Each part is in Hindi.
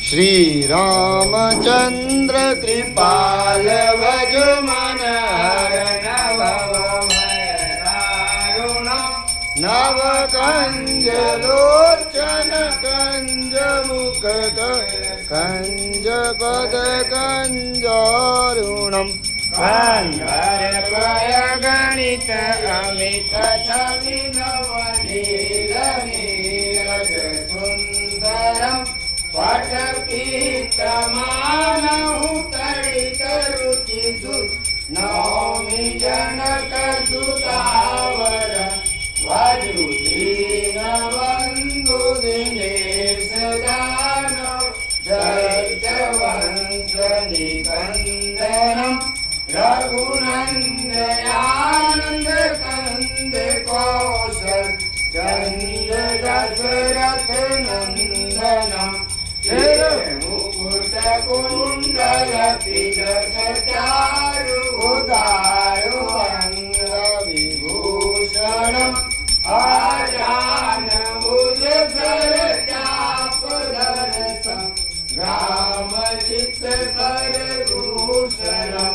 श्री रामचंद्र कृपाल भज मन हर नव कंज लोचन कंज मुख कंज पद कंजारुणम कंधर्पय गणित अमित छवि नवनील नीरज सुंदरम पटपीतमानहु तडित रुचि नौमि जनक सुतावर वज्रुदीन बंधु दिनेश दानव दैत्य वंश निकंदनम रघुनंदयानंद कंद कौशल चंद दशरथ नंदनम मुकुट कुंडल तिलक चारु उदारु अंग विभूषणम आजान भुज धर चाप दर्शन राम चित कर भूषणम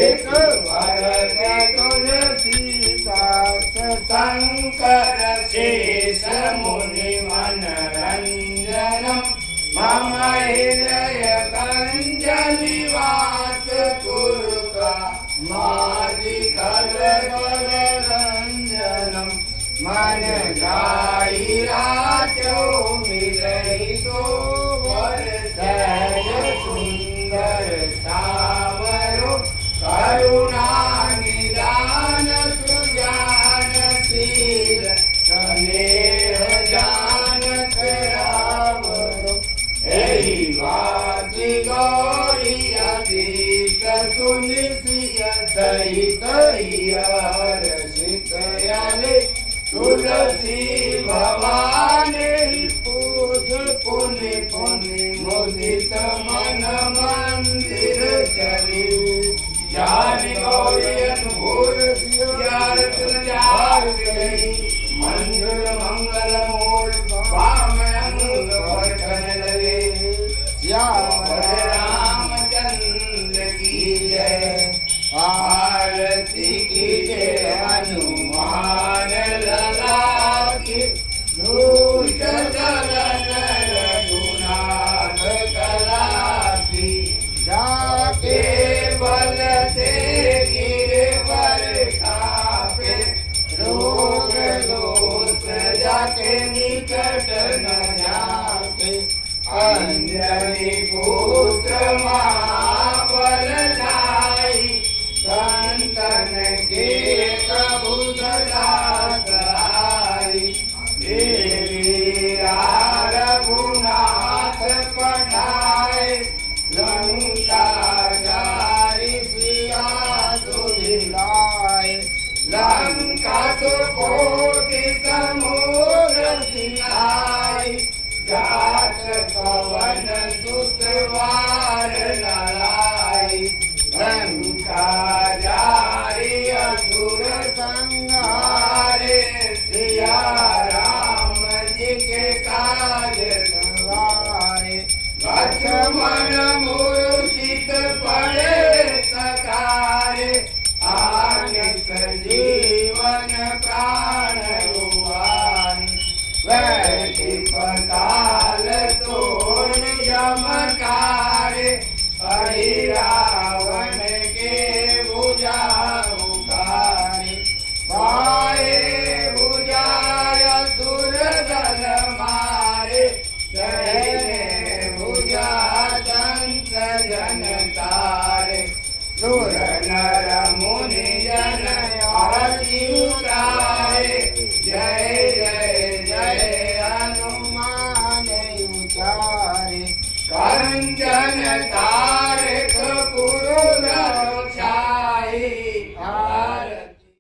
एक भरत तुलसीदास शंकर शेष मुनि मनरंजनम मम हृदय कंज निवास तुर्का मादि कल रंजनम मन जाई राजो मिलई तो वर सहज सुंदर सावरो करुणा निदान सुजान शील स्नेह जानत रावरो एहि वाति गौरी अतीत सुनिसिय सहित हर्षित यले तुलसी भवानी पूज पुनि पुनि मुदित मन मंदिर चली जान गौरी अनुभूल सियारत जार गई मंजुल मंगल मूल पाम अंग वर्षन लगे श्याम रामचंद्र की जय आरती की जय हनुमान लला की दुष्ट दलन रघुनाथ कला की जाके बल से गिरवर खापे रोग दोष जाके निकट न जाके अंजनी पुत्र महाबल जाई संतन के कबू सदाई देवी रघुनाथ पठाए लंका जारी सिया सुधिलाए लंका तो कोटि समुद्र सिलाई जात पवन सुतवार ललाई लंका जारी असुर संहारे सिया राम जी के काज सवारे लक्ष्मण मूर्छित पड़े सकारे आने सजीवन प्राण उबारे वैति पताल तोड़ यमकारे हरि रावण के भुजा उखारे पाए भुजा असुर दल मारे कहने भुजा दंत जन तारे सुर नर मुनि जन आरती उतारे जय जय जय हनुमान उचारे कंचन तारे